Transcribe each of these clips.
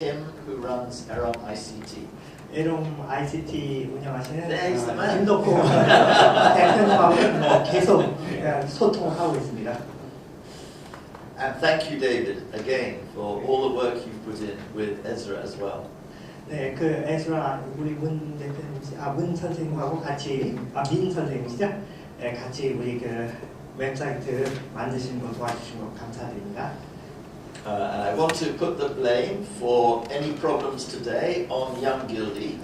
Him who runs Aerom ICT. 에롬 ICT 운영하시는 네, 김덕호 대표님하고 계속 소통하고 있습니다. And thank you, David, again for all the work you've put in with Ezra as well. 네, 그 에즈라 우리 문 대표님, 문 선생님하고 같이 민 선생님이시죠? 네, 같이 우리 그 웹사이트 만드시는 거 도와주신 거 감사드립니다. And I want to put the blame for any problems today on young Gildy.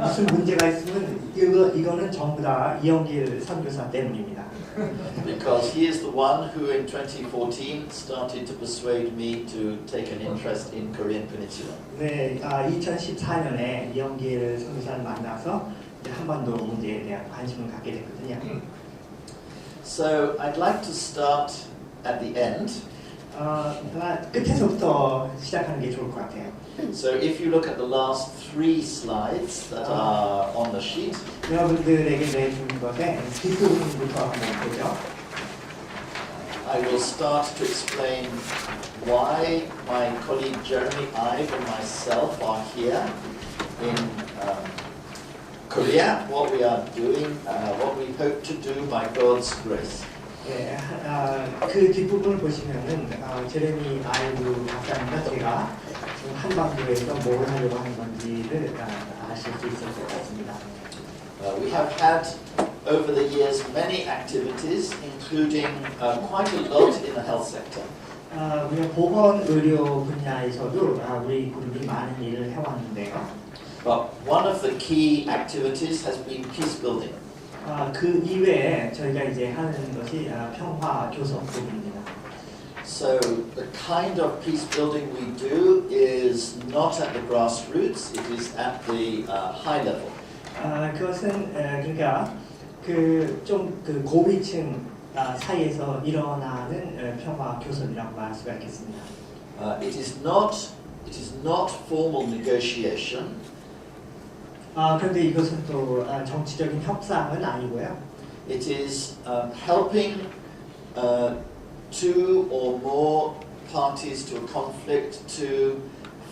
무슨 문제가 있으면 이거는 전부 다 이영길 선교사 때문입니다. Because he is the one who in 2014 started to persuade me to take an interest in Korean Peninsula. 네, 2014년에 이영길 선교사를 만나서 한반도 문제에 대한 관심을 갖게 됐거든요. So I'd like to start at the end. 끝에서부터 시작하는 게 좋을 것 같아요. So if you look at the last 3 slides that are on the sheet, 여러분들에게 내준 것에 뒷부분부터 한번 보죠. I will start to explain why my colleague Jeremy Ive and myself are here in Korea, what we are doing, what we hope to do by God's grace. 네, 그 뒷부분을 보시면은 제레미 아이브 박사님과 제가 지금 한반도에서 뭘 하려고 하는 건지를 아실 수 있을 것 같습니다. We have had over the years many activities, including quite a lot in the health sector. 우리가 보건 의료 분야에서도 우리 그룹이 많은 일을 해왔는데요. But one of the key activities has been peace building. 그 이외에 저희가 이제 하는 것이 평화 교섭 부분입니다. So the kind of peace building we do is not at the grassroots; it is at the high level. 그것은 그러니까 그 좀 그 고위층 사이에서 일어나는 평화 교섭이라고 말할 수가 있겠습니다. It is not formal negotiation. 그런데 이것은 또 정치적인 협상은 아니고요. It is helping 2 or more parties to a conflict to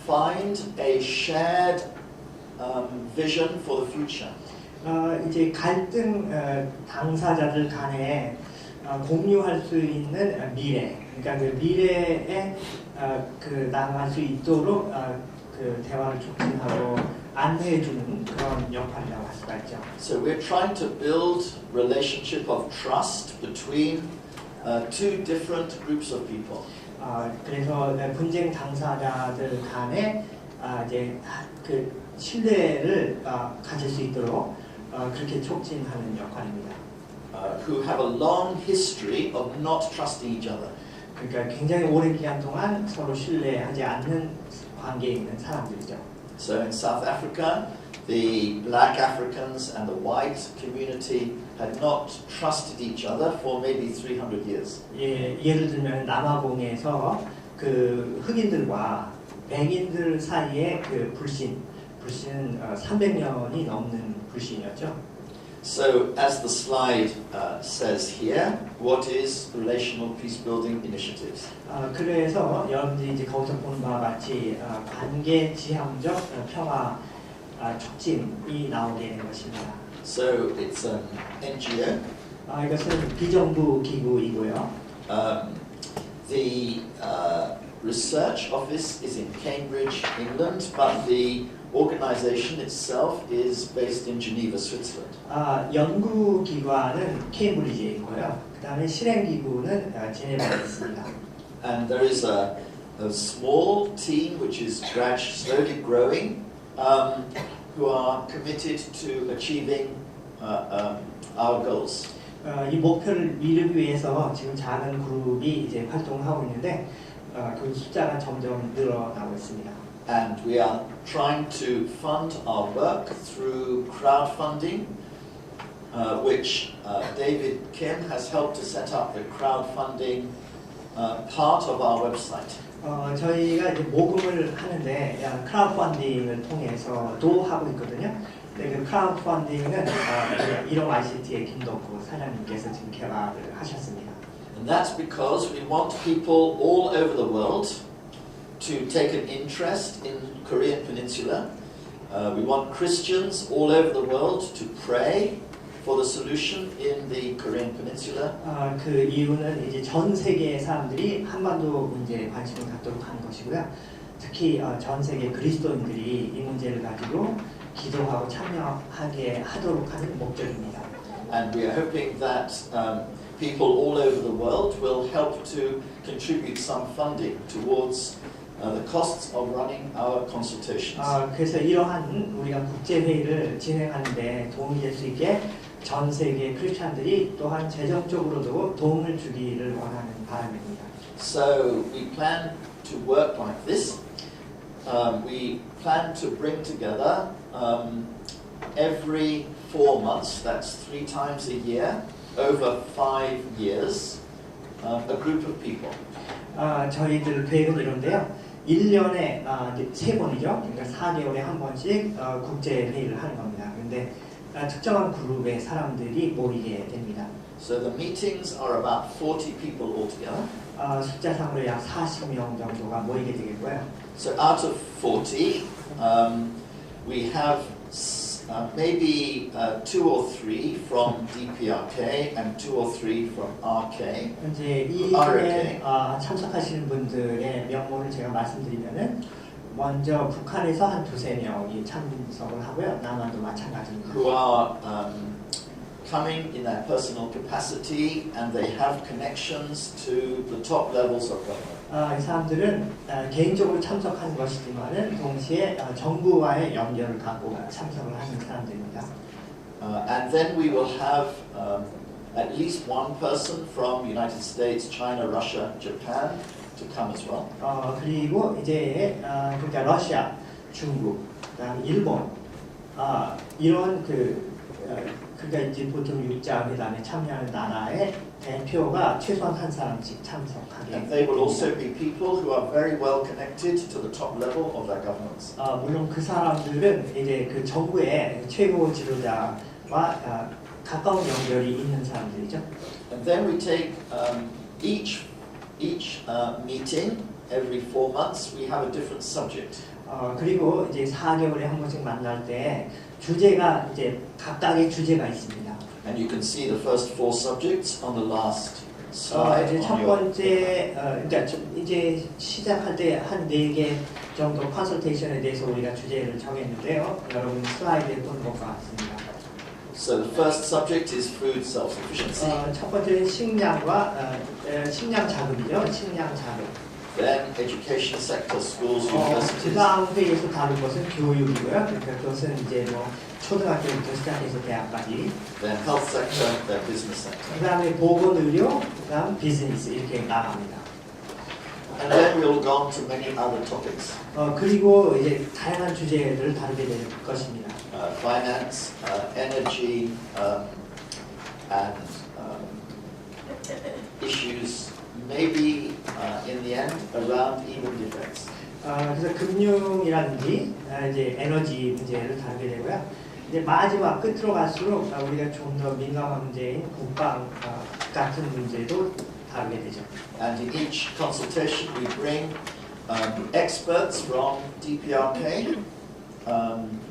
find a shared vision for the future. 이제 갈등 당사자들 간에 공유할 수 있는 미래, 그러니까 그 미래에 그 나아갈 수 있도록 그 대화를 촉진하고 안내해주는 그런 역할이라고 할 수가 있죠. So we're trying to build relationship of trust between 2 different groups of people. 그래서 분쟁 당사자들 간에 이제 그 신뢰를 가질 수 있도록 그렇게 촉진하는 역할입니다. Who have a long history of not trusting each other. 그러니까 굉장히 오랜 기간 동안 서로 신뢰하지 않는 관계에 있는 사람들이죠. So in South Africa, the black Africans and the white community had not trusted each other for maybe 300 years. 예를 들면 남아공에서 그 흑인들과 백인들 사이의 그 불신은 300년이 넘는 불신이었죠. So as the slide says here, what is relational peace building initiatives? 그래서 여러분들이 이제 거기서 보는 바와 같이 관계 지향적 평화 촉진이 나오게 된 것입니다. So it's an NGO. 이것은 비정부 기구이고요. The research office is in Cambridge, England, but the organization itself is based in Geneva, Switzerland. 연구 기관은 케임브리지에 있고요. 그다음에 실행 기구는 제네바에 있습니다. And there is a small team which is slowly growing, who are committed to achieving our goals. 이 목표를 이루기 위해서 지금 작은 그룹이 이제 활동하고 있는데 그 숫자가 점점 늘어나고 있습니다. And we are trying to fund our work through crowdfunding, which David Kim has helped to set up the crowdfunding part of our website. 저희가 이제 모금을 하는데 크라우드펀딩을 통해서도 하고 있거든요. 근데 그 크라우드펀딩은 이로운 ICT의 김덕호 사장님께서 지금 개발을 하셨습니다. And that's because we want people all over the world to take an interest in Korean Peninsula. We want Christians all over the world to pray for the solution in the Korean Peninsula. 그 이유는 이제 전 세계의 사람들이 한반도 문제에 관심을 갖도록 하는 것이고요. 특히 전 세계 그리스도인들이 이 문제를 가지고 기도하고 참여하게 하도록 하는 목적입니다. And we are hoping that people all over the world will help to contribute some funding towards the costs of running our consultations. 그래서 이러한 우리가 국제 회의를 진행하는데 도움이 될 수 있게 전 세계 크리스천들이 또한 재정적으로도 도움을 주기를 원하는 바람입니다. So we plan to work like this. We plan to bring together every 4 months, that's 3 times a year, over 5 years, a group of people. 저희들 계획은 이런데요. 1년에 3번이죠. 그러니까 4개월에 한 번씩 국제 회의를 하는 겁니다. 그런데 특정한 그룹의 사람들이 모이게 됩니다. So the meetings are about 40 people altogether. 숫자상으로 약 40명 정도가 모이게 되겠고요. So out of 40, we have maybe 2 or 3 from DPRK and 2 or 3 from RK. 이제 이 중에 참석하시는 분들의 명목을 제가 말씀드리면은 먼저 북한에서 한 2-3명이 참석을 하고요. 남한도 마찬가지입니다. Who are coming in their personal capacity and they have connections to the top levels of government. 이 사람들은 개인적으로 참석하는 것이지만은 동시에 정부와의 연결을 갖고 참석을 하는 사람들입니다. And then we will have at least one person from United States, China, Russia, Japan to come as well. 그리고 이제 그러니까 러시아, 중국, 그다음 일본 이런 그러니까 이제 보통 육자회담에 참여하는 나라의 대표가 최소한 한 사람씩 참석하게. And they will also be people who are very well connected to the top level of their governments. 물론 그 사람들은 이제 그 정부의 최고 지도자와 가까운 연결이 있는 사람들이죠. And then we take each meeting every 4 months. We have a different subject. 그리고 이제 4개월에 한 번씩 만날 때 주제가 이제 각각의 주제가 있습니다. And you can see the first 4 subjects on the last slide. 이제 첫 번째 그러니까 이제 시작할 때 한 4개 정도 컨설테이션에 대해서 우리가 주제를 정했는데요. 여러분 슬라이드에 본 것과 같습니다. So the first subject is food self-sufficiency. 첫 번째는 식량과 식량 자급이죠. 식량 자급. Then education sector, schools, 그 universities. 다음 회의에서 다룰 것은 교육이고요. 그러니까 그것은 이제 뭐 초등학교부터 시작해서 대학까지. Then health sector, then business sector. 그 다음에 보건의료, 그 다음 비즈니스 이렇게 나갑니다. And then we'll go on to many other topics. 그리고 이제 다양한 주제를 다루게 될 것입니다. Finance, energy, and issues, maybe in the end around even defense. 그래서 금융이라든지 이제 에너지 문제를 다루게 되고요. 이제 마지막 끝으로 갈수록 우리가 좀 더 민감한 문제인 국방 같은 문제도 다루게 되죠. And in each consultation we bring experts from DPRK,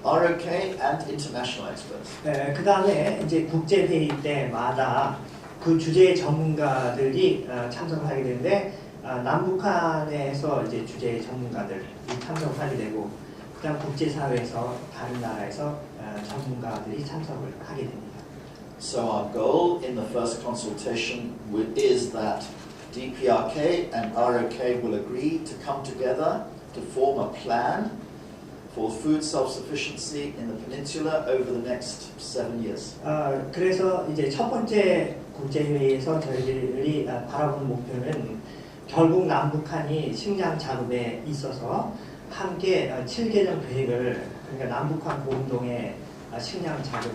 ROK, and international experts. 그 다음에 이제 국제 회의 때마다 그 주제의 전문가들이 참석을 하게 되는데 남북한에서 이제 주제의 전문가들이 참석을 하게 되고 그다음 국제사회에서 다른 나라에서 전문가들이 참석을 하게 됩니다. So our goal in the first consultation is that DPRK and ROK will agree to come together to form a plan for food self-sufficiency in the peninsula over the next 7 years. 그래서 이제 첫 번째 국제회의에서 저희들이 바라보는 목표는 결국 남북한이 식량 자급에 있어서 함께 7개년 계획을 그러니까 남북한 공동의 식량 자급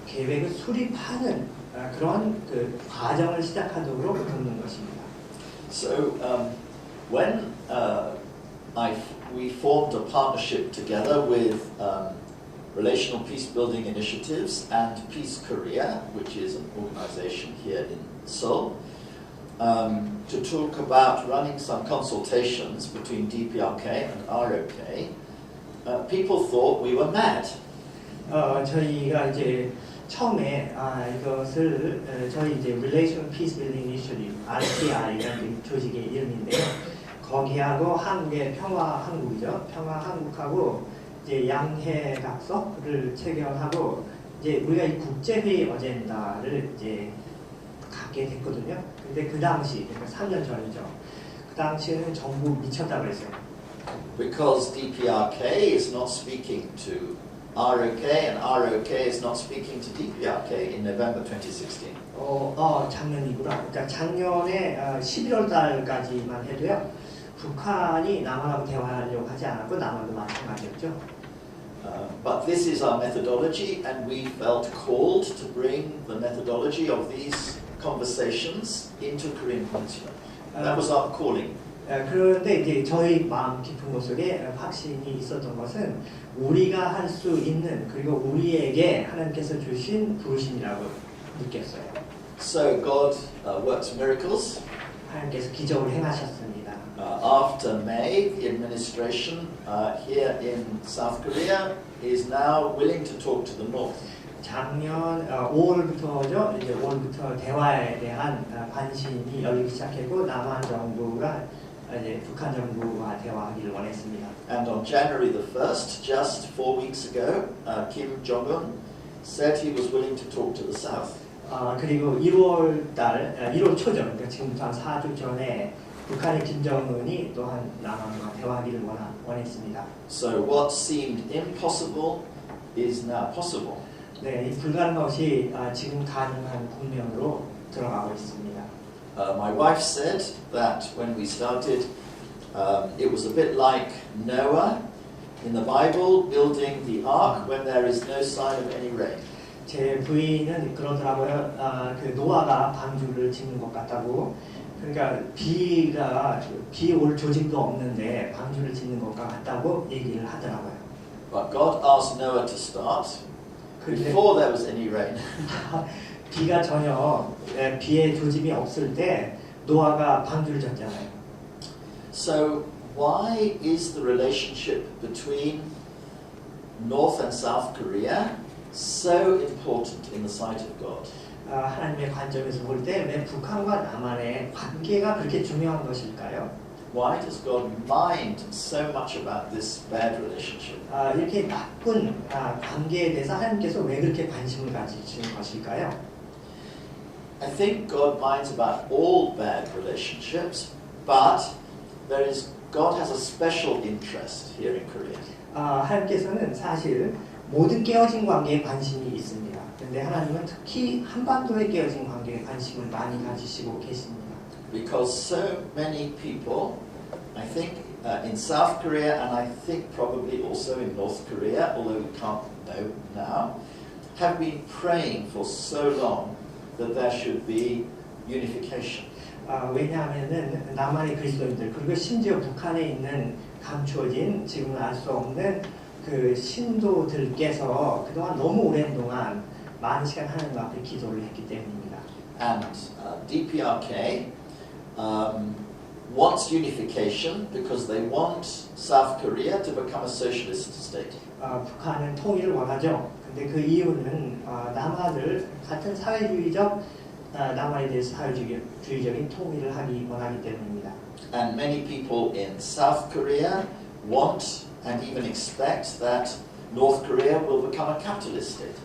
계획을 수립하는 그런 그 과정을 시작하도록 돕는 것입니다. So when we formed a partnership together with Relational Peace Building Initiatives and Peace Korea, which is an organization here in Seoul, to talk about running some consultations between DPRK and ROK, people thought we were mad. 저희가 이제 처음에 이것을 저희 이제 Relation Peace Building Initiative (RPI라는 조직의 이름인데요. 거기하고 한국의 평화한국이죠. 평화한국하고 이제 양해각서를 체결하고 이제 우리가 이 국제회의 어젠다를 이제 갖게 됐거든요. 근데 그 당시, 그러니까 3년 전이죠. 그 당시에는 정부 미쳤다 그랬어요. Because DPRK is not speaking to ROK and ROK is not speaking to DPRK in November 2016. 작년이구나. 그러니까 작년에 11월 달까지만 해도요. 북한이 남한하고 대화하려고 하지 않았고 남한도 마찬가지였죠. But this is our methodology, and we felt called to bring the methodology of these conversations into Korean Peninsula. That was our calling. 그런데 이제 저희 마음 깊은 곳 속에 확신이 있었던 것은 우리가 할 수 있는 그리고 우리에게 하나님께서 주신 부르심이라고 느꼈어요. So God works miracles. 하나님께서 기적을 행하셨습니다. After May, the administration here in South Korea is now willing to talk to the North. 작년 5월부터죠. 이제 5월부터 대화에 대한 관심이 열리기 시작했고 남한 정부가 이제 북한 정부와 대화하기를 원했습니다. And on January the 1st, just 4 weeks ago, Kim Jong-un said he was willing to talk to the South. 그리고 1월 초죠. 그러니까 지금부터 한 4주 전에 북한의 김정은이 또한 남한과 대화하기를 원했습니다. So what seemed impossible is now possible. 네, 이 불가능한 것이 지금 가능한 국면으로 들어가고 있습니다. My wife said that when we started, it was a bit like Noah in the Bible building the ark when there is no sign of any rain. 제 부인은 그러더라고요. 그 노아가 방주를 짓는 것 같다고. 그러니까 비 올 조짐도 없는데 방주를 짓는 것과 같다고 얘기를 하더라고요. But God asked Noah to start before there was any rain. 비가 전혀 비의 조짐이 없을 때 노아가 방주를 졌잖아요. So why is the relationship between North and South Korea so important in the sight of God? 하나님의 관점에서 볼 때 왜 북한과 남한의 관계가 그렇게 중요한 것일까요? Why does God mind so much about this bad relationship? 이렇게 나쁜 관계에 대해서 하나님께서 왜 그렇게 관심을 가지시는 것일까요? I think God minds about all bad relationships, but God has a special interest here in Korea. 하나님께서는 사실 모든 깨어진 관계에 관심이 있습니다. 그런데 하나님은 특히 한반도에 깨어진 관계에 관심을 많이 가지시고 계십니다. Because so many people, I think in South Korea and I think probably also in North Korea, although we can't know now, have been praying for so long that there should be unification. 왜냐하면은 남한의 그리스도인들 그리고 심지어 북한에 있는 감추어진 지금은 알 수 없는 그 신도들께서 그동안 너무 오랜 동안 많은 시간 하나님 앞에 기도를 했기 때문입니다. And DPRK wants unification because they want South Korea to become a socialist state. 북한은 통일을 원하죠. 근데 그 이유는 남한을 같은 사회주의적 남한에 대해서 사회주의적인 통일을 하기 원하기 때문입니다. And many people in South Korea want and even expect that North Korea will become a capitalist state.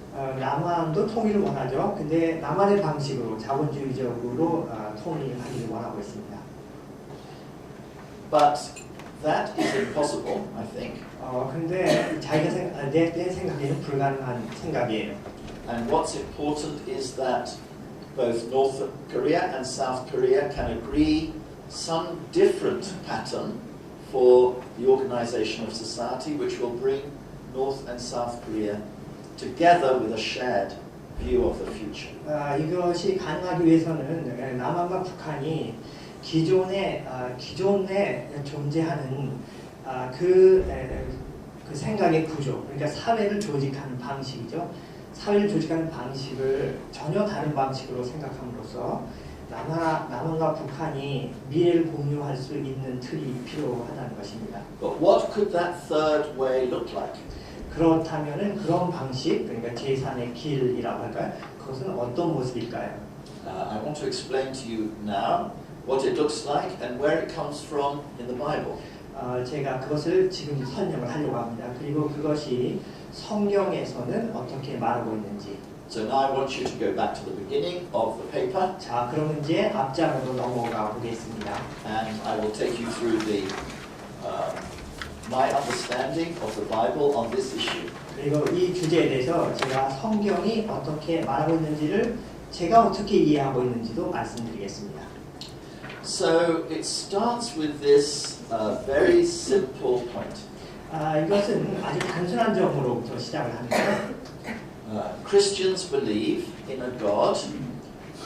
남한도 통일을 원하죠. 근데 남한의 방식으로 자본주의적으로 통일을 하기를 원하고 있습니다. But that is impossible, I think. 근데 내 생각에는 불가능한 생각이에요. And what's important is that both North Korea and South Korea can agree some different pattern for the organization of society which will bring North and South Korea together with a shared view of the future. 이것이 가능하기 위해서는 남한과 북한이 기존에 존재하는 그 생각의 구조, 그러니까 사회를 조직하는 방식이죠. 사회를 조직하는 방식을 전혀 다른 방식으로 생각함으로써 남한과 북한이 미래를 공유할 수 있는 틀이 필요하다는 것입니다. But what could that third way look like? 그렇다면은 그런 방식, 그러니까 제3의 길이라고 할까요? 그것은 어떤 모습일까요? I want to explain to you now what it looks like and where it comes from in the Bible. 제가 그것을 지금 설명을 하려고 합니다. 그리고 그것이 성경에서는 어떻게 말하고 있는지. So now I want you to go back to the beginning of the paper. 자, 그럼 이제 앞장으로 넘어가 보겠습니다. And I will take you through the my understanding of the Bible on this issue. 그리고 이 주제에 대해서 제가 성경이 어떻게 말하고 있는지를 제가 어떻게 이해하고 있는지도 말씀드리겠습니다. So it starts with this very simple point. 이것은 아주 단순한 점으로부터 시작을 합니다. Christians believe in a God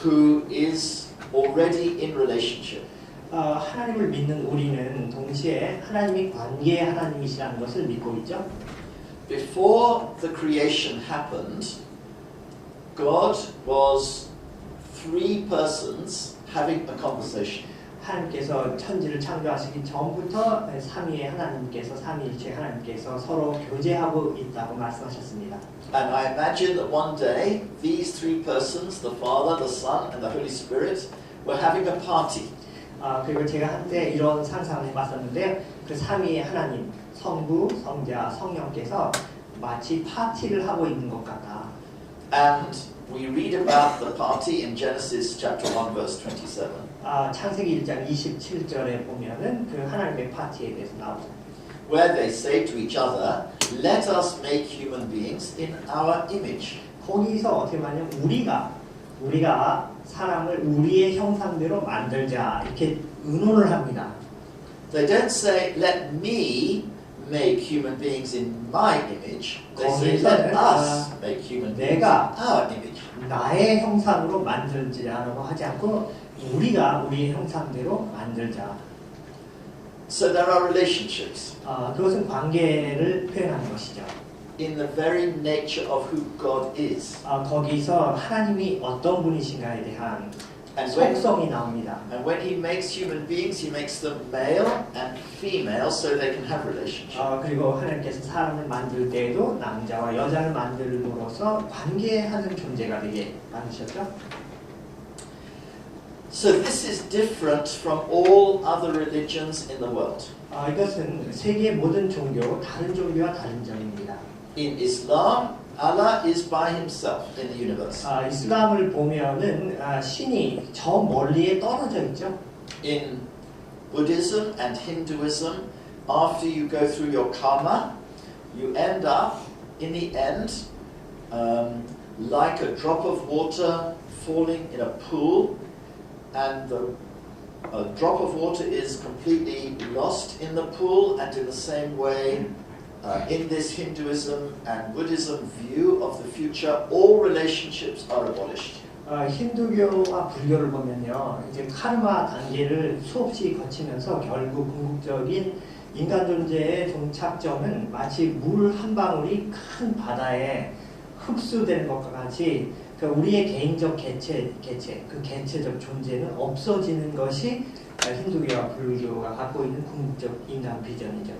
who is already in relationship. 하나님을 믿는 우리는 동시에 하나님이 관계의 하나님이시라는 것을 믿고 있죠. Before the creation happened, God was three persons having a conversation. 하나님께서 천지를 창조하시기 전부터 삼위의 하나님께서 삼위일체 하나님께서 서로 교제하고 있다고 말씀하셨습니다. And I imagine that one day these three persons, the Father, the Son, and the Holy Spirit, were having a party. 그리고 제가 한때 이런 상상을 해봤었는데요. 그 삼위의 하나님, 성부, 성자, 성령께서 마치 파티를 하고 있는 것 같다. And we read about the party in Genesis chapter 1 verse 27. 창세기 1장 27절에 보면은 그 하나님의 파티에 대해서 나오죠. Where they say to each other, let us make human beings in our image. 거기서 어떻게 말하냐면 우리가 사람을 우리의 형상대로 만들자 이렇게 의논을 합니다. They don't say, let me make human beings in my image. They say, let us make human beings in our image. 나의 형상으로 만들자라고 하지 않고 우리가 우리의 형상대로 만들자. So there are relationships. 그것은 관계를 표현하는 것이죠. In the very nature of who God is. 거기서 하나님이 어떤 분이신가에 대한 속성이 나옵니다. And when He makes human beings, He makes them male and female, so they can have relationship. 그리고 하나님께서 사람을 만들 때에도 남자와 여자를 만들므로써 관계하는 존재가 되게 만드셨죠. So this is different from all other religions in the world. 이것은 세계 모든 종교, 다른 종교와 다른 점입니다. In Islam, Allah is by Himself in the universe. 이슬람을 보면은 신이 저 멀리에 떨어져 있죠. In Buddhism and Hinduism, after you go through your karma, you end up, in the end, like a drop of water falling in a pool, and the drop of water is completely lost in the pool, and in the same way, in this Hinduism and Buddhism view of the future, all relationships are abolished. 힌두교와 불교를 보면요, 이제 카르마 단계를 수없이 거치면서 결국 궁극적인 인간 존재의 종착점은 마치 물 한 방울이 큰 바다에 흡수되는 것과 같이 우리의 개인적 그 개체적 존재는 없어지는 것이 힌두교와 불교가 갖고 있는 궁극적 인간 비전이죠.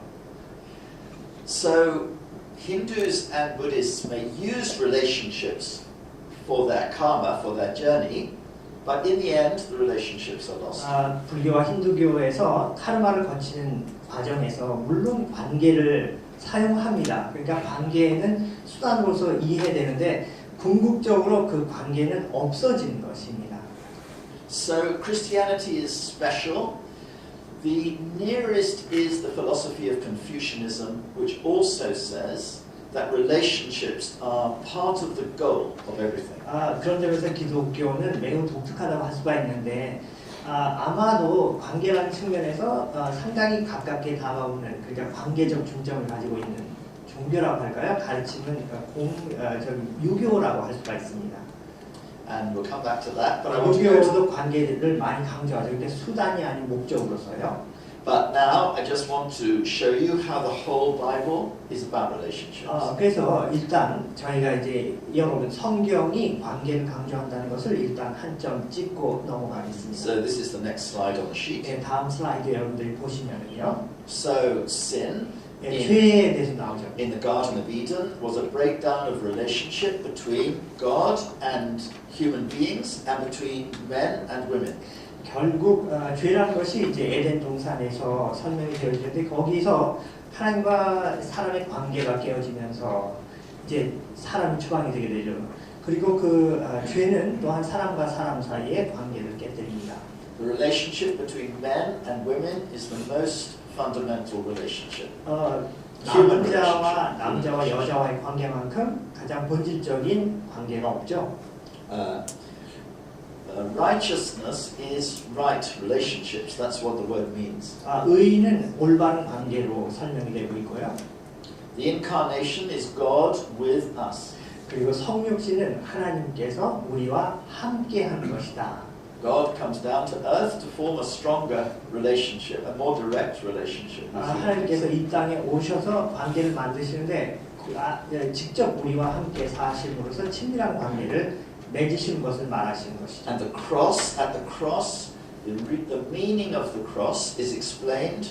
So Hindus and Buddhists may use relationships for their karma, for their journey, but in the end, the relationships are lost. 불교와 힌두교에서 카르마를 거치는 과정에서 물론 관계를 사용합니다. 그러니까 관계는 수단으로서 이해되는데 궁극적으로 그 관계는 없어지는 것입니다. So Christianity is special. The nearest is the philosophy of Confucianism, which also says that relationships are part of the goal of everything. 그런 점에서 기독교는 매우 독특하다고 할 수가 있는데 아마도 관계라는 측면에서 상당히 가깝게 다가오는 그러니까 관계적 중점을 가지고 있는 종교라고 할까요? 가르침은 유교라고 할 수가 있습니다. And we'll come back to that. But I want to go to 유교도 관계를 많이 강조하죠. 그러니까 수단이 아닌 목적으로서요. But now I just want to show you how the whole Bible is about relationships. 그래서 일단 저희가 이제 여러분 성경이 관계를 강조한다는 것을 일단 한 점 찍고 넘어가겠습니다. So this is the next slide on the sheet. 네, 다음 슬라이드 여러분들이 보시면은요. So sin 죄에 대해서 나오죠. in the Garden of Eden was a breakdown of relationship between God and human beings and between men and women. 결국 죄라는 것이 이제 에덴 동산에서 설명이 되어 있는데 거기서 하나님과 사람의 관계가 깨어지면서 이제 사람이 추방이 되게 되죠. 그리고 그 죄는 또한 사람과 사람 사이의 관계를 깨뜨립니다. The relationship between men and women is the most fundamental relationship. 남자와 여자와의 관계만큼 가장 본질적인 관계가 없죠. Righteousness is right relationships. That's what the word means. 의는 올바른 관계로 설명이 되고 있고요. The incarnation is God with us. 그리고 성육신은 하나님께서 우리와 함께하는 것이다. God comes down to earth to form a stronger relationship, a more direct relationship. 하나님께서 이 땅에 오셔서 관계를 만드시는데 직접 우리와 함께 사심으로써 친밀한 관계를 맺으시는 것을 말하시는 것이죠. And the cross, at the cross, the meaning of the cross is explained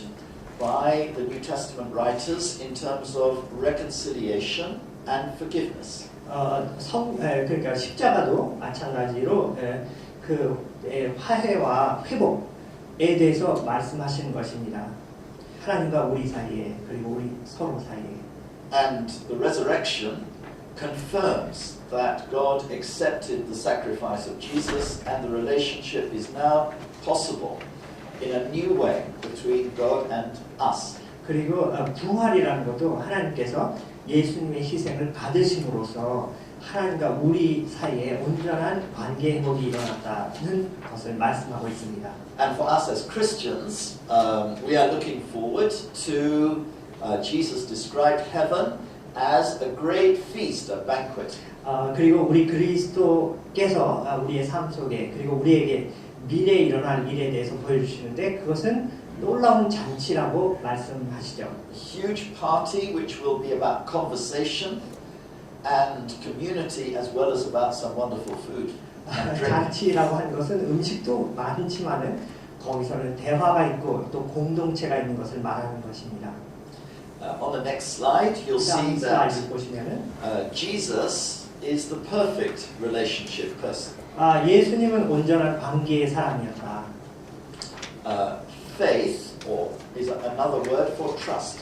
by the New Testament writers in terms of reconciliation and forgiveness. 그러니까 십자가도 마찬가지로 화해와 회복에 대해서 말씀하시는 것입니다. 하나님과 우리 사이에 그리고 우리 서로 사이에. And the resurrection confirms that God accepted the sacrifice of Jesus and the relationship is now possible in a new way between God and us. 그리고 부활이라는 것도 하나님께서 예수님의 희생을 받으심으로써 하나님과 우리 사이에 온전한 관계 회복이 일어났다는 것을 말씀하고 있습니다. And for us as Christians, we are looking forward to Jesus described heaven as a great feast, a banquet. 그리고 우리 그리스도께서 우리의 삶 속에 그리고 우리에게 미래에 일어날 일에 대해서 보여주시는데 그것은 놀라운 잔치라고 말씀하시죠. Huge party which will be about conversation and community as well as about some wonderful food and drink. 잔치라고 하는 것은 음식도 많지만은 거기서는 대화가 있고 또 공동체가 있는 것을 말하는 것입니다. On the next slide, you'll see that 보시면은 Jesus is the perfect relationship person. 예수님은 온전한 관계의 사람이었다. Faith, or is another word for trust.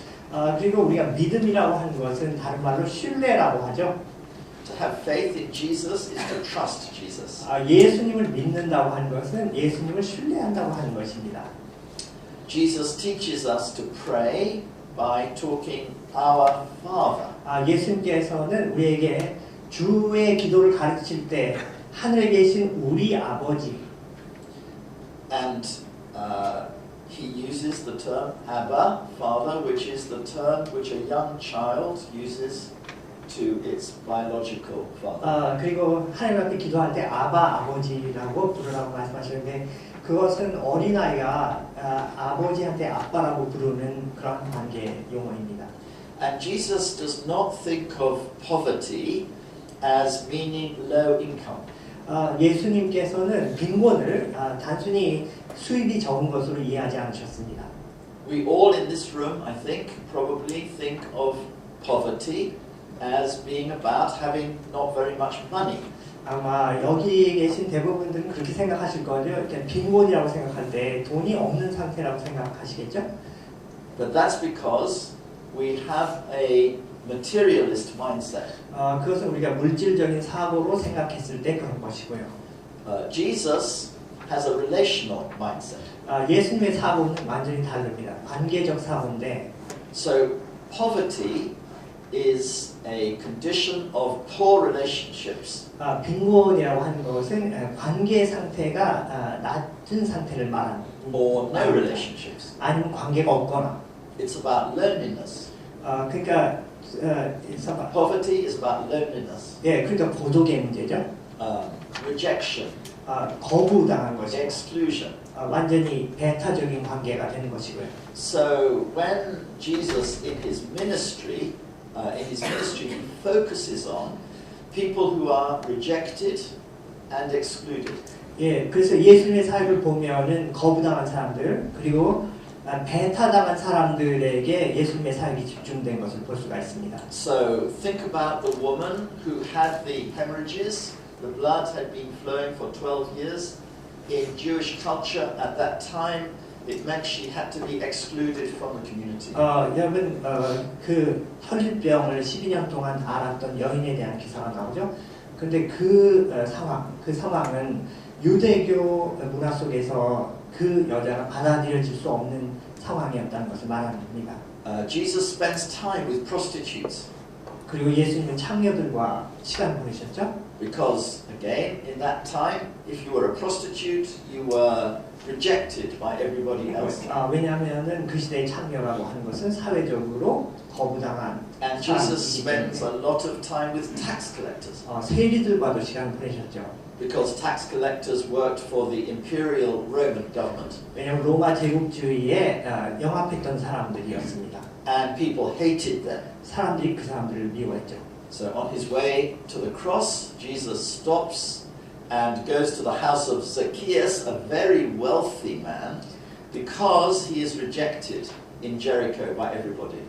그리고 우리가 믿음이라고 하는 것은 다른 말로 신뢰라고 하죠. To have faith in Jesus is to trust Jesus. 예수님을 믿는다고 하는 것은 예수님을 신뢰한다고 하는 것입니다. Jesus teaches us to pray by talking our Father. 예수님께서는 우리에게 주의 기도를 가르칠 때 하늘에 계신 우리 아버지. And he uses the term Abba, Father, which is the term which a young child uses to its biological father. 그리고 하나님 앞에 기도할 때 아바 아버지라고 부르라고 말씀하시는데 그것은 어린아이가 아버지한테 아빠라고 부르는 그런 관계 용어입니다. And Jesus does not think of poverty as meaning low income. 예수님께서는 빈곤을 단순히 수입이 적은 것으로 이해하지 않으셨습니다. We all in this room, I think, probably think of poverty as being about having not very much money. 아마 여기 계신 대부분들은 그렇게 생각하실 거죠. 그러니까 빈곤이라고 생각할 때 돈이 없는 상태라고 생각하시겠죠? But that's because we have a materialist mindset. 그것은 우리가 물질적인 사고로 생각했을 때 그런 것이고요. Jesus has a relational mindset. 예수님의 사고는 완전히 다릅니다. 관계적 사고인데. So poverty is a condition of poor relationships. 빈곤이라고 하는 것은 관계 상태가 낮은 상태를 말하는. Or no relationships. 아니면 관계가 없거나. It's about loneliness. 그러니까 poverty is about loneliness. 예, 그러니까 고독의 문제죠. Rejection. 거부당한 것이고. Exclusion. 완전히 배타적인 관계가 되는 것이고요. So when Jesus in his ministry, he focuses on people who are rejected and excluded. 예, 그래서 예수님의 사역을 보면은 거부당한 사람들 그리고 배타당한 사람들에게 예수님의 사역이 집중된 것을 볼 수가 있습니다. So think about the woman who had the hemorrhages. The blood had been flowing for 12 years. In Jewish culture at that time, it meant she had to be excluded from the community. 여러분 그 혈류병을 12년 동안 앓았던 여인에 대한 기사가 나오죠. 근데 그 상황은 유대교 문화 속에서 그 여자가 받아들여질 수 없는 상황이었다는 것을 말합니다. Jesus spends time with prostitutes. 그리고 예수님은 창녀들과 시간을 보내셨죠. Because again, in that time, if you were a prostitute, you were rejected by everybody else. 왜냐하면은 그 시대의 창녀라고 하는 것은 사회적으로 거부당한. And Jesus spends a lot of time with tax collectors. 세리들과도 시간을 보내셨죠. Because tax collectors worked for the imperial Roman government. 왜냐하면 로마 제국주의에 영합했던 사람들이었습니다. And people hated them. 사람들이 그 사람들을 미워했죠. So on his way to the cross, Jesus stops and goes to the house of Zacchaeus, a very wealthy man, because he is rejected in Jericho by everybody.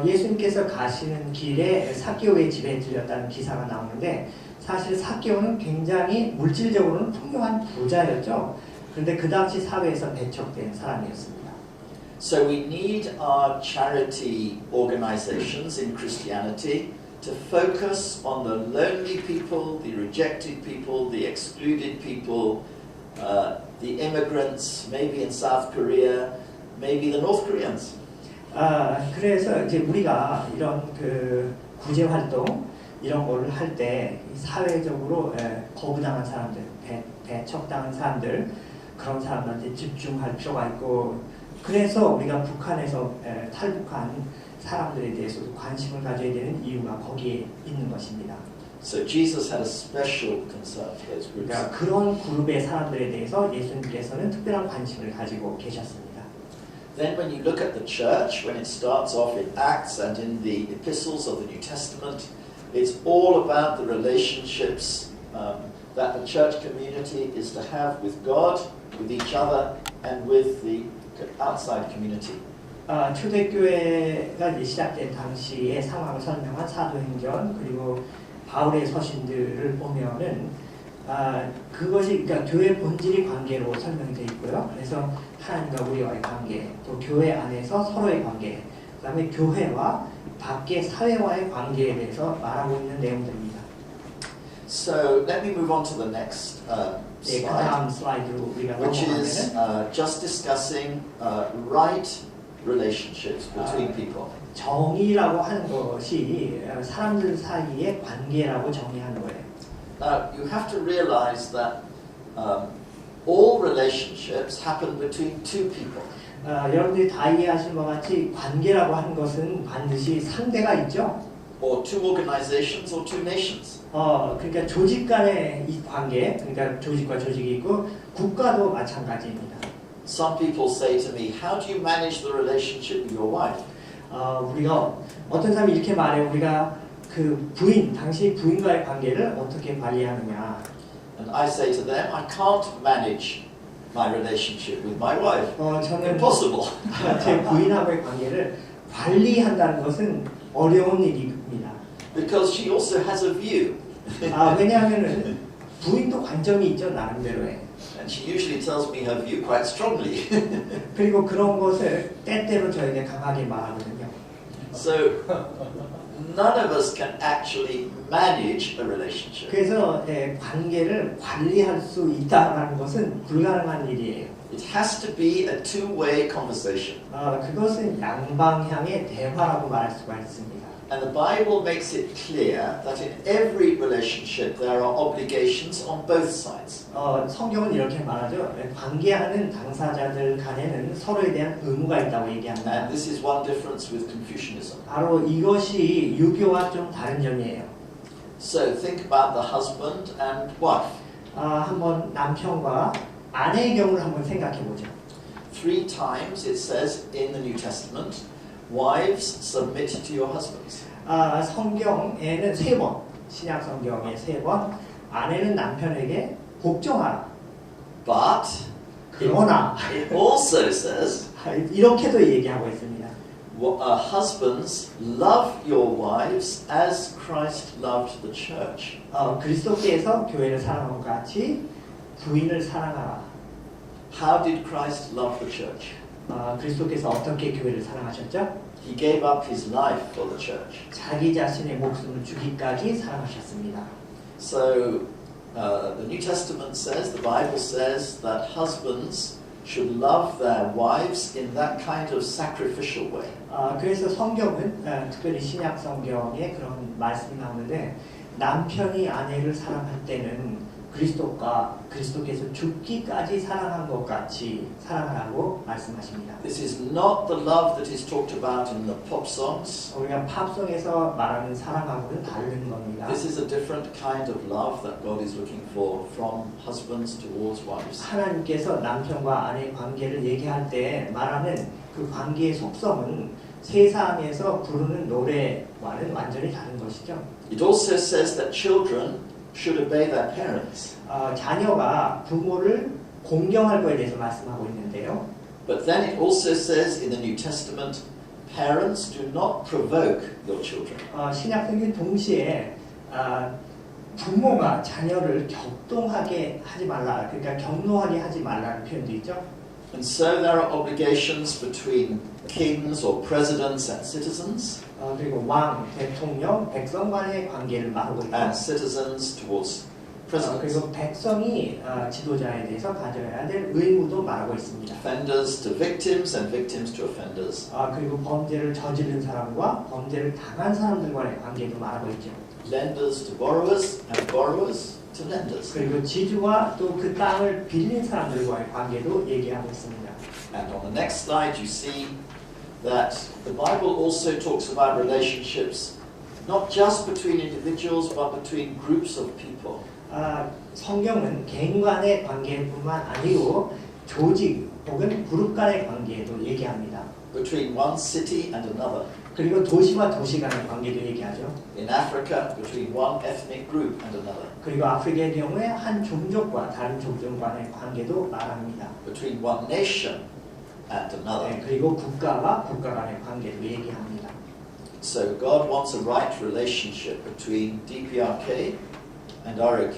예수님께서 가시는 길에 삭개오의 집에 들렸다는 기사가 나오는데 사실 삭개오는 굉장히 물질적으로는 풍요한 부자였죠. 그런데 그 당시 사회에서 배척된 사람이었습니다. So we need our charity organizations in Christianity to focus on the lonely people, the rejected people, the excluded people, the immigrants, maybe in South Korea, maybe the North Koreans. 그래서 이제 우리가 이런 그 구제 활동 이런 거를 할 때 사회적으로 거부당한 사람들, 배척당한 사람들 그런 사람들한테 집중할 필요가 있고 그래서 우리가 북한에서 탈북한 사람들에 대해서도 관심을 가져야 되는 이유가 거기에 있는 것입니다. So Jesus had a special concern for those groups. 그러니까 그런 그룹의 사람들에 대해서 예수님께서는 특별한 관심을 가지고 계셨습니다. Then when you look at the church, when it starts off in Acts and in the epistles of the New Testament, it's all about the relationships that the church community is to have with God, with each other, and with the outside community. 초대교회가 이제 시작된 당시의 상황을 설명한 사도행전 그리고 바울의 서신들을 보면은 그것이 그러니까 교회 본질이 관계로 설명이 되어 있고요. 그래서 하나님과 우리와의 관계, 또 교회 안에서 서로의 관계, 그다음에 교회와 밖의 사회와의 관계에 대해서 말하고 있는 내용들입니다. So let me move on to the next 네, 다음 슬라이드로 우리가 which is 넘어가면은 just discussing right relationships between people. 정의라고 하는 것이 사람들 사이의 관계라고 정의하는 거예요. Now you have to realize that all relationships happen between two people. 여러분들이 다 이해하실 것 같이 관계라고 하는 것은 반드시 상대가 있죠. Or two organizations or two nations. 그러니까 조직 간의 이 관계, 그러니까 조직과 조직이 있고 국가도 마찬가지입니다. Some people say to me, how do you manage the relationship with your wife? 우리가 어떤 사람이 이렇게 말해요. 우리가 그 부인, 당시 부인과의 관계를 어떻게 관리하느냐. And I say to them, I can't manage my relationship with my wife. 저는 Impossible. 제 부인하고의 관계를 관리한다는 것은 어려운 일입니다. Because she also has a view. 왜냐하면은 부인도 관점이 있죠, 나름대로의. And she usually tells me her view quite strongly. 그리고 그런 것을 때때로 저에게 강하게 말하거든요. So none of us can actually manage a relationship. 그래서 관계를 관리할 수 있다는 것은 불가능한 일이에요. It has to be a two-way conversation. 그것은 양방향의 대화라고 말할 수가 있습니다. And the Bible makes it clear that in every relationship there are obligations on both sides. 성경은 이렇게 말하죠. 관계하는 당사자들 간에는 서로에 대한 의무가 있다고 얘기합니다. And this is one difference with Confucianism. 바로 이것이 유교와 좀 다른 점이에요. So think about the husband and wife. 한번 남편과 아내의 경우를 한번 생각해 보죠. 3 times it says in the New Testament, wives submit to your husbands. 성경에는 3번, 신약 성경에 3번 아내는 남편에게 복종하라. But 그러나 it also says, 이렇게도 얘기하고 있습니다. husbands, love your wives as Christ loved the church. 그리스도께서 교회를 사랑한 것 같이 부인을 사랑하라. How did Christ love the church? 그리스도께서 어떻게 교회를 사랑하셨죠? He gave up his life for the church. 자기 자신의 목숨을 주기까지 사랑하셨습니다. So the New Testament says, the Bible says that husbands should love their wives in that kind of sacrificial way. 그래서 성경은 특별히 신약 성경에 그런 말씀이 나오는데 남편이 아내를 사랑할 때는 그리스도께서 죽기까지 사랑한 것 같이 사랑하라고 말씀하십니다. This is not the love that is talked about in the pop songs. 우리가 팝송에서 말하는 사랑하고는 다른 겁니다. This is a different kind of love that God is looking for from husbands towards wives. 하나님께서 남편과 아내의 관계를 얘기할 때 말하는 그 관계의 속성은 세상에서 부르는 노래와는 완전히 다른 것이죠. It also says that children should obey their parents. 자녀가 부모를 공경할 것에 대해서 말씀하고 있는데요. But then it also says in the New Testament, parents do not provoke your children. 신약성경 동시에 부모가 자녀를 격동하게 하지 말라, 그러니까 격노하게 하지 말라는 표현도 있죠. And so there are obligations between kings or presidents and citizens. 그리고 왕, 대통령, 백성 간의 관계를 말하고 있고, And citizens towards presidents. 그리고 백성이 지도자에 대해서 가져야 될 의무도 말하고 있습니다. Offenders to victims and victims to offenders. 그리고 범죄를 저지른 사람과 범죄를 당한 사람들과의 관계도 말하고 있죠. Lenders to borrowers and borrowers to lenders. 그리고 지주와 또 그 땅을 빌린 사람들과의 관계도 얘기하고 있습니다. And on the next slide you see that the Bible also talks about relationships not just between individuals but between groups of people. 성경은 개인 간의 관계뿐만 아니고 조직 혹은 그룹 간의 관계도 얘기합니다. Between one city and another. 그리고 도시와 도시 간의 관계도 얘기하죠. In Africa, between one ethnic group and another. 그리고 아프리카의 경우에 한 종족과 다른 종족 간의 관계도 말합니다. Between one nation and another. 그리고 국가와 국가 간의 관계도 얘기합니다. So God wants a right relationship between DPRK and ROK.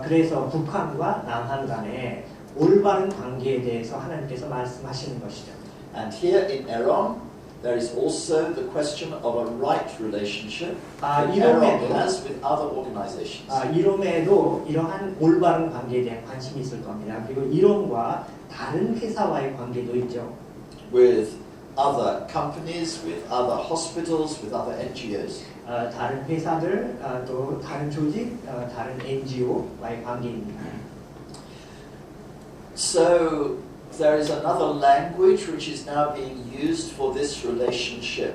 그래서 북한과 남한 간의 올바른 관계에 대해서 하나님께서 말씀하시는 것이죠. And here in Eron, there is also the question of a right relationship that Eron has with other organizations. 이롬에도 이러한 올바른 관계에 대한 관심이 있을 겁니다. 그리고 이롬과 다른 회사와의 관계도 있죠. With other companies, with other hospitals, with other NGOs. 다른 회사들, 또 다른 조직, 다른 NGO와의 관계입니다. So there is another language which is now being used for this relationship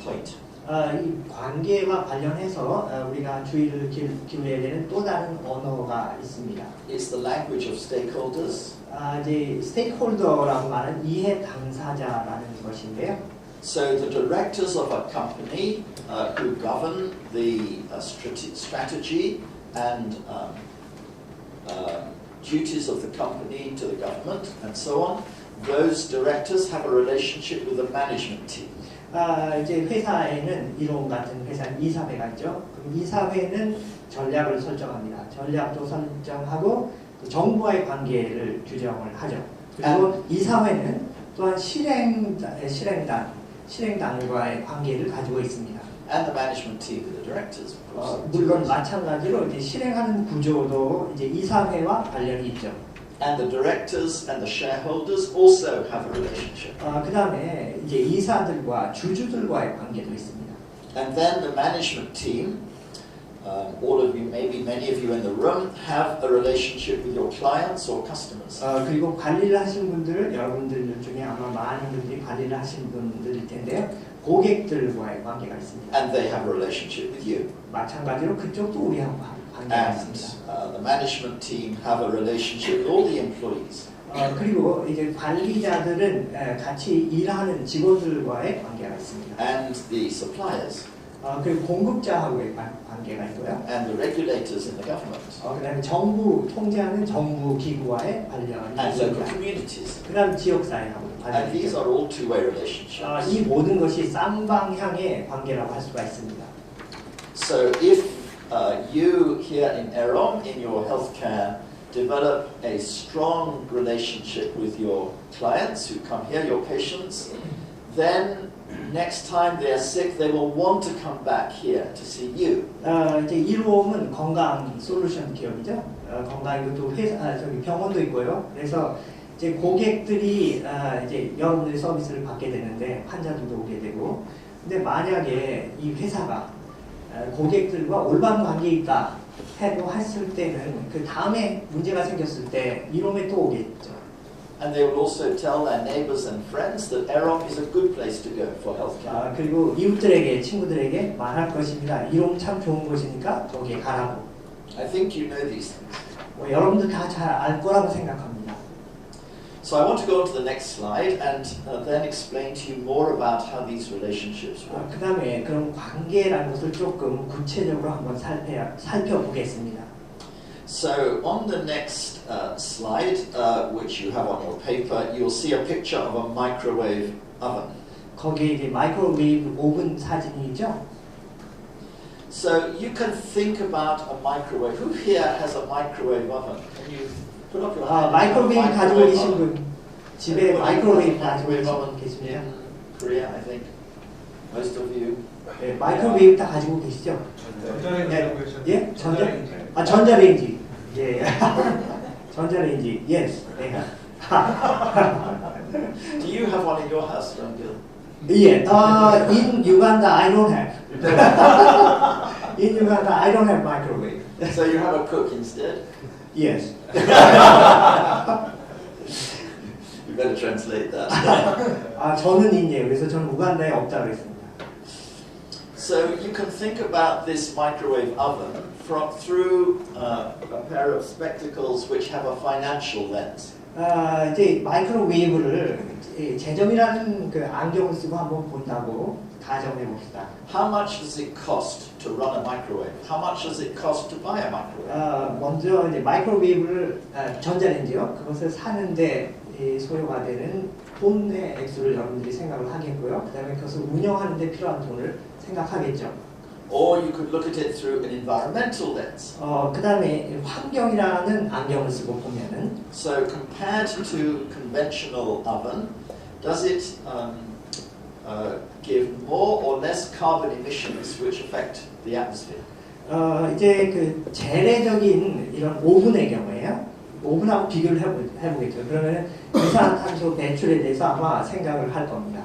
point. 이 관계와 관련해서 우리가 주의를 기울여야 되는 또 다른 언어가 있습니다. It's the language of stakeholders. 이제 스테이크홀더라고 말하는 이해 당사자라는 것인데요. So the directors of a company who govern the strategy and duties of the company to the government and so on, those directors have a relationship with the management team. 이제 회사에는 이로운 같은 회사 이사회가 있죠. 그럼 이사회는 전략을 설정합니다. 전략도 설정하고 정부와의 관계를 규정을 하죠. 그리고 이사회는 또한 실행단과의 관계를 가지고 있습니다. And the management team with the directors, of course. 물론 마찬가지로 이제 실행하는 구조도 이제 이사회와 관련이 있죠. And the directors and the shareholders also have a relationship. 그다음에 이제 이사들과 주주들과의 관계도 있습니다. And then the management team, all of you, maybe many of you in the room, have a relationship with your clients or customers. 그리고 관리를 하신 분들, 여러분들 중에 아마 많은 분들이 관리를 하신 분들일 텐데요. 고객들과의 관계가 있습니다. And they have a relationship with you. 마찬가지로 그쪽도 우리하고 관계가 And 있습니다. the management team have a relationship with all the employees. 그리고 이제 관리자들은 같이 일하는 직원들과의 관계가 있습니다. And the suppliers. 그리고 공급자하고의 관계가 있고요. And the regulators in the government. 그다음에 정부 통제하는 정부 기구와의 관련이 And local 있습니다. communities. 그다음 지역 사회하고 And these 관련이 are all two-way relationships. 이 모든 것이 쌍방향의 관계라고 할 수가 있습니다. So if you here in Erom, in your healthcare, develop a strong relationship with your clients who come here, your patients, then next time they are sick, they will want to come back here to see you. 이제 이로움은 건강 솔루션 기업이죠. 건강 이것도 회사, 저기 병원도 있고요. 그래서 이제 고객들이 이제 여러분들의 서비스를 받게 되는데 환자들도 오게 되고, 근데 만약에 이 회사가 고객들과 올바른 관계에 있다 해도 했을 때는 그 다음에 문제가 생겼을 때 이로움에 또 오겠죠. And they will also tell their neighbors and friends that Erom is a good place to go for healthcare. 그리고 이웃들에게, 친구들에게 말할 것입니다. 이로움 참 좋은 곳이니까 거기에 가라고. I think you know these things. 여러분들 다 잘 알 거라고 생각합니다. So I want to go on to the next slide and then explain to you more about how these relationships work. 그 다음에 그런 관계라는 것을 조금 구체적으로 한번 살펴보겠습니다. So on the next slide, which you have on your paper, you'll see a picture of a microwave oven. 거기에 이제 마이크로웨이브 오븐 사진이죠. So you can think about a microwave. Who here has a microwave oven? Can you put up your hand? 마이크로웨이브 가지고 계신 분, 집에 Everybody 마이크로웨이브 has a 가지고 microwave 계신 oven 분 계십니다. in Korea, I think. Most of you. 네, 마이크로웨이브 다 가지고 계시죠? 예? 전자레인지. 예. 전자레인지. Yes. 네. Do you have one in your house, young girl? 예. In Uganda, I don't have. In Uganda, I don't have microwave. So you have a cook instead? Yes. You better translate that. 저는 있네요. 그래서 저는 우간다에 없다고 했습니다. So you can think about this microwave oven through a pair of spectacles which have a financial lens. 이제 마이크로웨이브를 재정이라는 그 안경을 쓰고 한번 본다고 가정해 봅시다. How much does it cost to run a microwave? How much does it cost to buy a microwave? 먼저 이제 마이크로웨이브를 전자레인지요. 그것을 사는데 소요가 되는 돈의 액수를 여러분들이 생각을 하겠고요. 그다음에 그것을 운영하는데 필요한 돈을 생각하겠죠. Or you could look at it through an environmental lens. 그다음에 환경이라는 안경을 쓰고 보면은 So compared to conventional oven, does it give more or less carbon emissions which affect the atmosphere? 이제 그 재래적인 이런 오븐의 경우에요. 오븐하고 비교를 해보겠죠. 그러면 이산화탄소 배출에 대해서 아마 생각을 할 겁니다.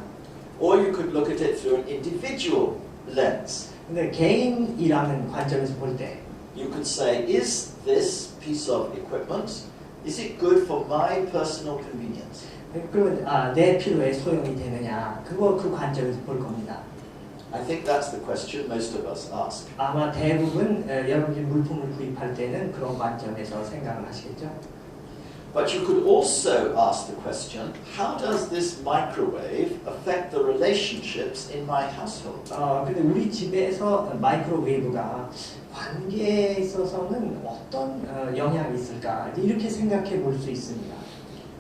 Or you could look at it through an individual lens. 근데 개인이라는 관점에서 볼 때, You could say, is this piece of equipment, is it good for my personal convenience? 그러면 내 필요에 소용이 되느냐, 그 관점에서 볼 겁니다. I think that's the question most of us ask. 아마 대부분 여러분이 물품을 구입할 때는 그런 관점에서 생각을 하시겠죠. But you could also ask the question, how does this microwave affect the relationships in my household? 근데 우리 집에서 마이크로웨이브가 관계에 있어서는 어떤 영향이 있을까 이렇게 생각해 볼 수 있습니다.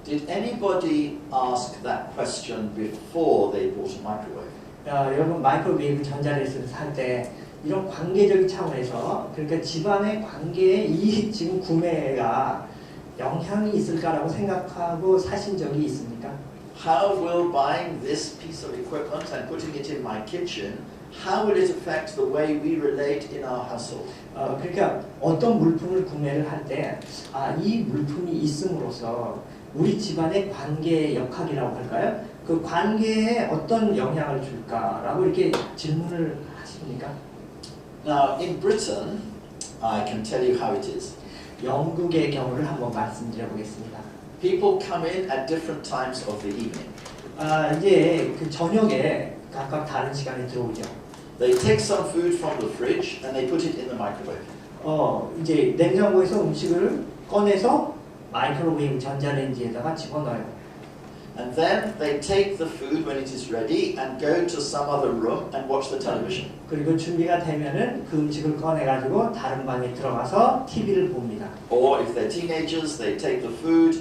Did anybody ask that question before they bought a microwave? 여러분 마이크로웨이브 전자레인지를 살 때 이런 관계적인 차원에서 그러니까 집안의 관계에 이 지금 구매가 영향이 있을까라고 생각하고 사신 적이 있습니까? How will buying this piece of equipment and putting it in my kitchen, how will it affect the way we relate in our household? 그러니까 어떤 물품을 구매를 할 때 이 물품이 있음으로써 우리 집안의 관계의 역학이라고 할까요? 그 관계에 어떤 영향을 줄까라고 이렇게 질문을 하십니까? Now, in Britain, I can tell you how it is. 영국의 경우를 한번 말씀드려 보겠습니다. People come in at different times of the evening. 이제 그 저녁에 각각 다른 시간에 들어오죠. They take some food from the fridge and they put it in the microwave. 이제 냉장고에서 음식을 꺼내서 마이크로웨이브 전자레인지에다가 집어넣어요. And then they take the food when it is ready and go to some other room and watch the television. 그리고 준비가 되면은 그 음식을 꺼내가지고 다른 방에 들어가서 TV를 봅니다. Or if they're teenagers, they take the food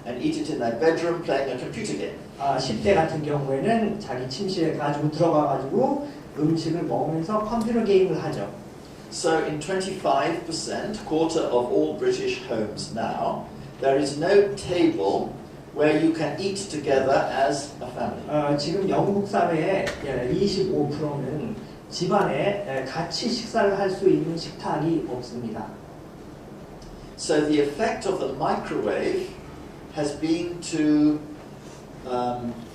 and eat it in their bedroom playing a computer game. 10대 같은 경우에는 자기 침실에 가지고 들어가가지고 음식을 먹으면서 컴퓨터 게임을 하죠. So in 25%, quarter of all British homes now, there is no table where you can eat together as a family. 지금 영국 사회의 25%는 집안에 같이 식사를 할 수 있는 식탁이 없습니다. So the effect of the microwave has been to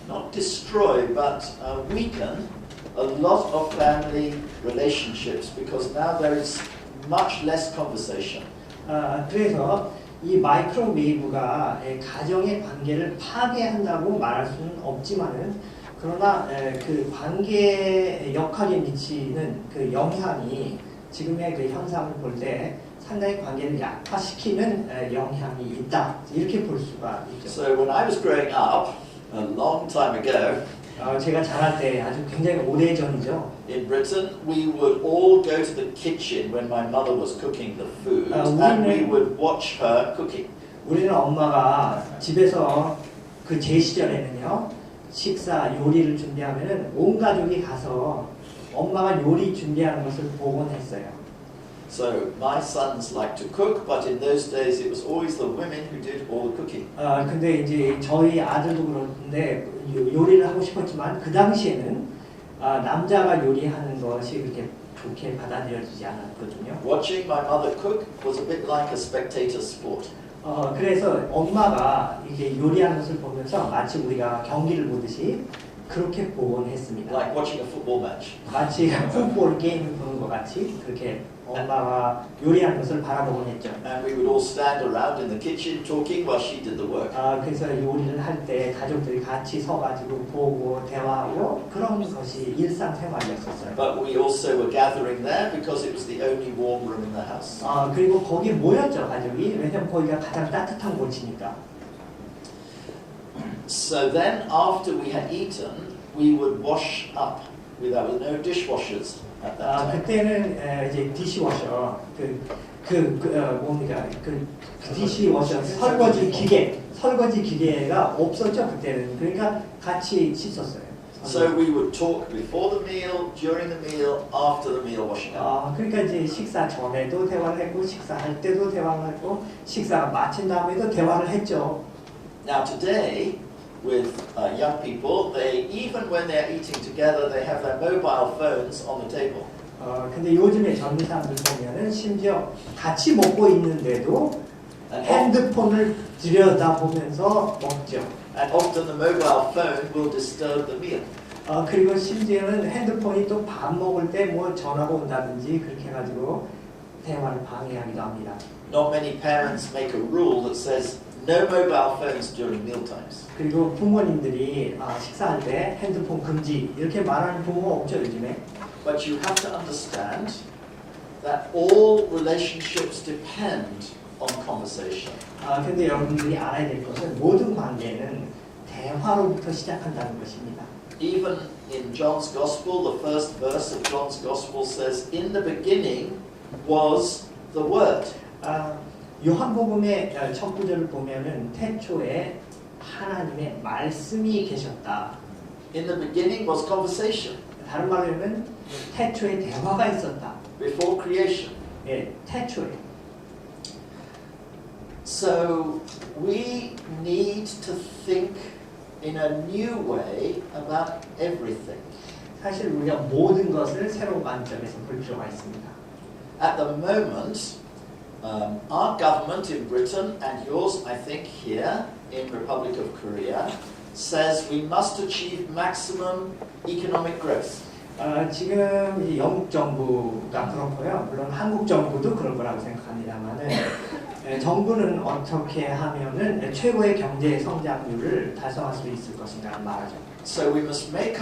not destroy but weaken a lot of family relationships because now there is much less conversation. 그래서 이 마이크로웨이브가 가정의 관계를 파괴한다고 말할 수는 없지만은 그러나 그 관계의 역할에 미치는 그 영향이 지금의 그 현상을 볼 때 상당히 관계를 약화시키는 영향이 있다 이렇게 볼 수가 있죠. So when I was growing up a long time ago, 제가 자랄 때 아주 굉장히 오래 전이죠. in Britain, we would all go to the kitchen when my mother was cooking the food, and we would watch her cooking. 우리는 엄마가 집에서 그 제 시절에는요 식사 요리를 준비하면은 온 가족이 가서 엄마가 요리 준비하는 것을 보곤 했어요. So my sons like to cook, but in those days it was always the women who did all the cooking. 근데 이제 저희 아들도 그런데 요리를 하고 싶었지만 그 당시에는 남자가 요리하는 것이 그렇게 좋게 받아들여지지 않았거든요. Watching my mother cook was a bit like a spectator sport. 그래서 엄마가 이게 요리하는 것을 보면서 마치 우리가 경기를 보듯이 그렇게 보곤 했습니다. Like watching a football match. 마치 풋볼 게임을 보는 것 같이 그렇게 엄마가 요리하는 것을 바라보곤 했죠. And we would all stand around in the kitchen talking while she did the work. 그래서 요리를 할 때 가족들이 같이 서가지고 보고 대화하고 그런 것이 일상생활이었었어요. But we also were gathering there because it was the only warm room in the house. 그리고 거기에 모였죠 가족이. 왜냐면 거기가 가장 따뜻한 곳이니까. So then, after we had eaten, we would wash up. There were no dishwashers at that time. 그때는 이제 디시워셔 뭡니까 그 디시워셔 설거지 기계가 없었죠 그때는. 그러니까 같이 씻었어요. So we would talk before the meal, during the meal, after the meal, washing up. 그러니까 이제 식사 전에도 대화를 했고 식사할 때도 대화를 했고 식사가 마친 다음에도 대화를 했죠. Now today, with young people, they even when they're eating together, they have their mobile phones on the table. 근데 요즘에 젊은 사람들 보면은 심지어 같이 먹고 있는데도 핸드폰을 들여다보면서 먹죠. And often the mobile phone will disturb the meal. 그리고 심지어는 핸드폰이 또 밥 먹을 때 뭐 전화가 온다든지 그렇게 해가지고 대화를 방해하기도 합니다. Not many parents make a rule that says no mobile phones during meal times. 그리고 부모님들이 식사할 때 핸드폰 금지 이렇게 말하는 부모 없죠 요즘에. But you have to understand that all relationships depend on conversation. 근데 여러분들이 알아야 될 것은 모든 관계는 대화로부터 시작한다는 것입니다. Even in John's Gospel, the first verse of John's Gospel says, "In the beginning was the Word." 요한복음의 첫 구절을 보면은 태초에 하나님의 말씀이 계셨다. In the beginning was conversation. 다른 말로 하면 태초에 대화가 있었다. Before creation. 태초에. So we need to think in a new way about everything. 사실 우리가 모든 것을 새로운 관점에서 볼 필요가 있습니다. At the moment, our government in Britain and yours, I think, here in Republic of Korea, says we must achieve maximum economic growth. 지금 영국 정부가 그렇고요. 물론 한국 정부도 그럴 거라고 생각합니다만은 정부는 어떻게 하면은 최고의 경제 성장률을 달성할 수 있을 것인가 말하죠. So we must make